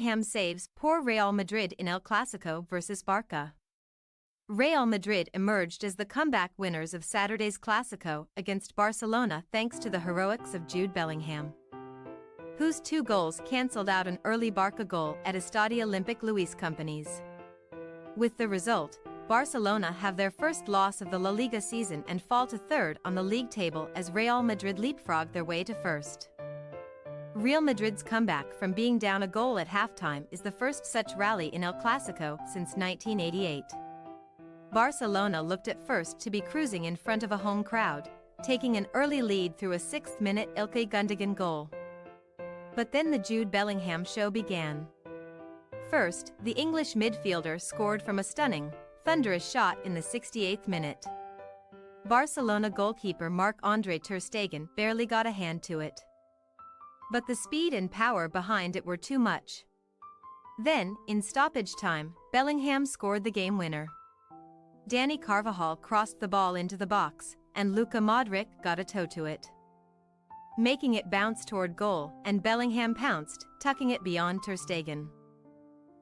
Bellingham saves poor Real Madrid in El Clasico versus Barca. Real Madrid emerged as the comeback winners of Saturday's Clasico against Barcelona thanks to the heroics of Jude Bellingham, whose 2 goals cancelled out an early Barca goal at Estadio Olympic Luis Companys. With the result, Barcelona have their first loss of the La Liga season and fall to 3rd on the league table as Real Madrid leapfrog their way to 1st. Real Madrid's comeback from being down a goal at halftime is the first such rally in El Clasico since 1988. Barcelona looked at first to be cruising in front of a home crowd, taking an early lead through a 6th-minute Ilkay Gundogan goal. But then the Jude Bellingham show began. First, the English midfielder scored from a stunning, thunderous shot in the 68th minute. Barcelona goalkeeper Marc-Andre ter Stegen barely got a hand to it. But the speed and power behind it were too much. Then, in stoppage time, Bellingham scored the game winner. Dani Carvajal crossed the ball into the box, and Luka Modric got a toe to it, making it bounce toward goal, and Bellingham pounced, tucking it beyond ter Stegen.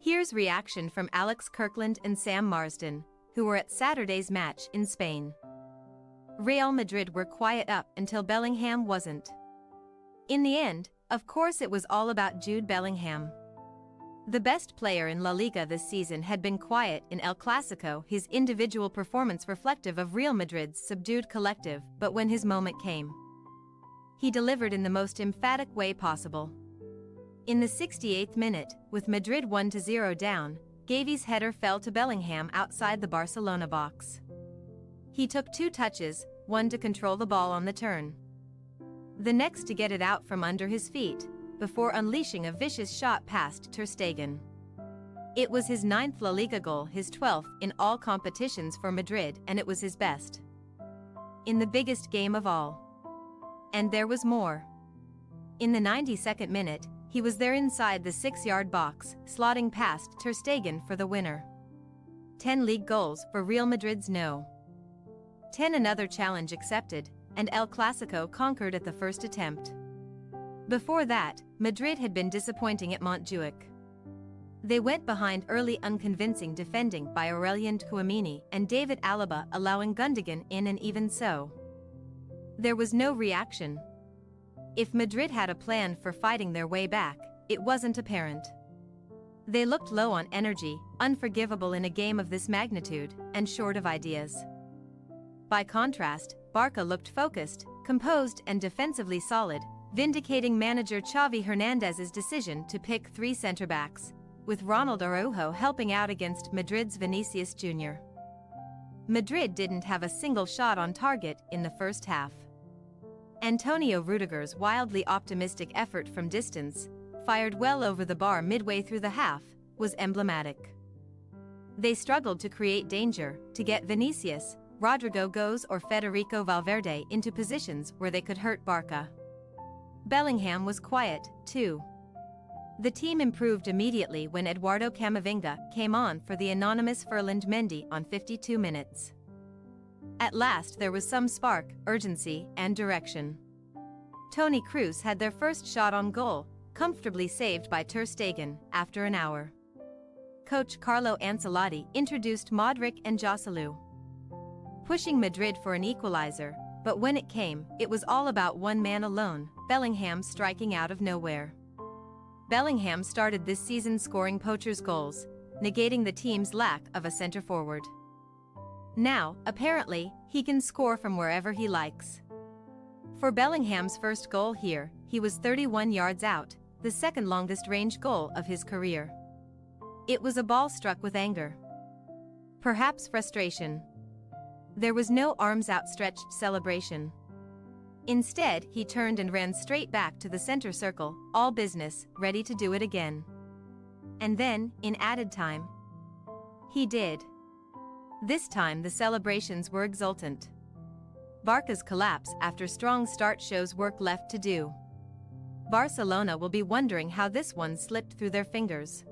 Here's reaction from Alex Kirkland and Sam Marsden, who were at Saturday's match in Spain. Real Madrid were quiet up until Bellingham wasn't. In the end, of course it was all about Jude Bellingham. The best player in La Liga this season had been quiet in El Clasico, his individual performance reflective of Real Madrid's subdued collective, but when his moment came, he delivered in the most emphatic way possible. In the 68th minute, with Madrid 1-0 down, Gavi's header fell to Bellingham outside the Barcelona box. He took 2 touches, one to control the ball on the turn, the next to get it out from under his feet, before unleashing a vicious shot past ter Stegen. It was his 9th La Liga goal, his 12th in all competitions for Madrid, and it was his best in the biggest game of all. And there was more. In the 92nd minute, he was there inside the 6-yard box, slotting past ter Stegen for the winner. 10 league goals for Real Madrid's no. 10 another challenge accepted, and El Clasico conquered at the first attempt. Before that, Madrid had been disappointing at Montjuic. They went behind early, unconvincing defending by Aurelien Tchouameni and David Alaba, allowing Gundogan in, and even so, there was no reaction. If Madrid had a plan for fighting their way back, it wasn't apparent. They looked low on energy, unforgivable in a game of this magnitude, and short of ideas. By contrast, Barca looked focused, composed and defensively solid, vindicating manager Xavi Hernandez's decision to pick 3 centre-backs, with Ronald Araujo helping out against Madrid's Vinicius Jr. Madrid didn't have a single shot on target in the first half. Antonio Rudiger's wildly optimistic effort from distance, fired well over the bar midway through the half, was emblematic. They struggled to create danger, to get Vinicius, Rodrigo Goes or Federico Valverde into positions where they could hurt Barca. Bellingham was quiet, too. The team improved immediately when Eduardo Camavinga came on for the anonymous Ferland Mendy on 52 minutes. At last there was some spark, urgency, and direction. Toni Kroos had their first shot on goal, comfortably saved by ter Stegen, after an hour. Coach Carlo Ancelotti introduced Modric and Joselu, pushing Madrid for an equalizer, but when it came, it was all about one man alone, Bellingham striking out of nowhere. Bellingham started this season scoring poachers' goals, negating the team's lack of a centre-forward. Now, apparently, he can score from wherever he likes. For Bellingham's first goal here, he was 31 yards out, the second longest range goal of his career. It was a ball struck with anger, perhaps frustration. There was no arms outstretched celebration. Instead, he turned and ran straight back to the center circle, all business, ready to do it again. And then, in added time, he did. This time the celebrations were exultant. Barca's collapse after strong start shows work left to do. Barcelona will be wondering how this one slipped through their fingers.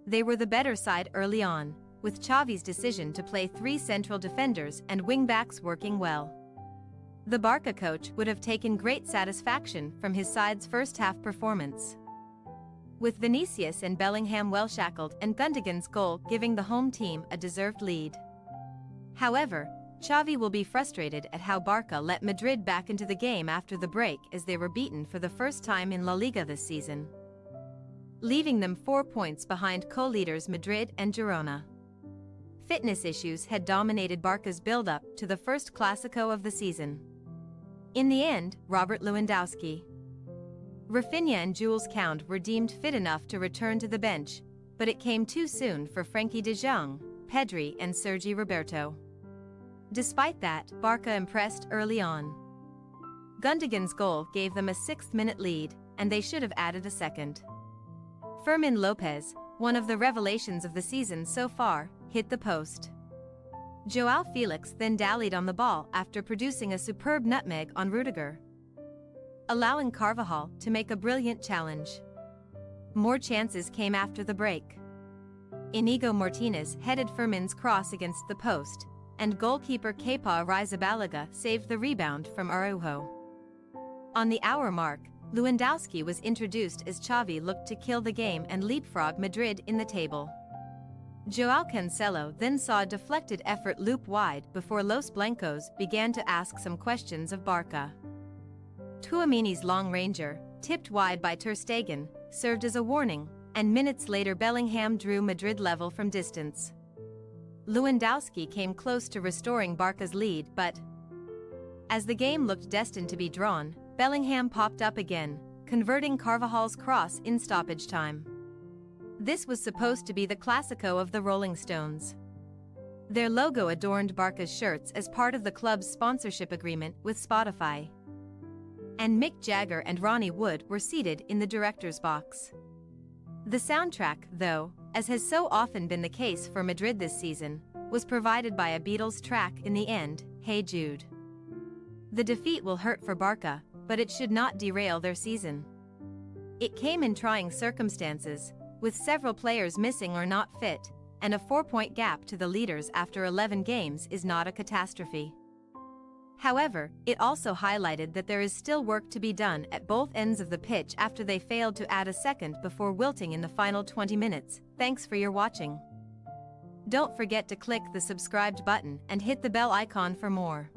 They were the better side early on, with Xavi's decision to play 3 central defenders and wing-backs working well. The Barca coach would have taken great satisfaction from his side's first-half performance. with Vinicius and Bellingham well shackled and Gundogan's goal giving the home team a deserved lead. However, Xavi will be frustrated at how Barca let Madrid back into the game after the break as they were beaten for the first time in La Liga this season, leaving them 4 points behind co-leaders Madrid and Girona. Fitness issues had dominated Barca's build-up to the first Clasico of the season. In the end, Robert Lewandowski, Rafinha and Jules Koundé were deemed fit enough to return to the bench, but it came too soon for Frenkie de Jong, Pedri and Sergi Roberto. Despite that, Barca impressed early on. Gundogan's goal gave them a 6th-minute lead, and they should have added a second. Fermin Lopez, one of the revelations of the season so far, hit the post. João Felix then dallied on the ball after producing a superb nutmeg on Rudiger, allowing Carvajal to make a brilliant challenge. More chances came after the break. Inigo Martinez headed Fermin's cross against the post, and goalkeeper Kepa Arrizabalaga saved the rebound from Araujo. On the hour mark, Lewandowski was introduced as Xavi looked to kill the game and leapfrog Madrid in the table. João Cancelo then saw a deflected effort loop wide before Los Blancos began to ask some questions of Barca. Tchouaméni's long ranger, tipped wide by Ter Stegen, served as a warning, and minutes later Bellingham drew Madrid level from distance. Lewandowski came close to restoring Barca's lead, but as the game looked destined to be drawn, Bellingham popped up again, converting Carvajal's cross in stoppage time. This was supposed to be the Clasico of the Rolling Stones. Their logo adorned Barca's shirts as part of the club's sponsorship agreement with Spotify. And Mick Jagger and Ronnie Wood were seated in the director's box. The soundtrack, though, as has so often been the case for Madrid this season, was provided by a Beatles track in the end, Hey Jude. The defeat will hurt for Barca, but it should not derail their season. It came in trying circumstances, with several players missing or not fit, and a 4-point gap to the leaders after 11 games is not a catastrophe. However, it also highlighted that there is still work to be done at both ends of the pitch after they failed to add a second before wilting in the final 20 minutes. Thanks for your watching. Don't forget to click the subscribed button and hit the bell icon for more.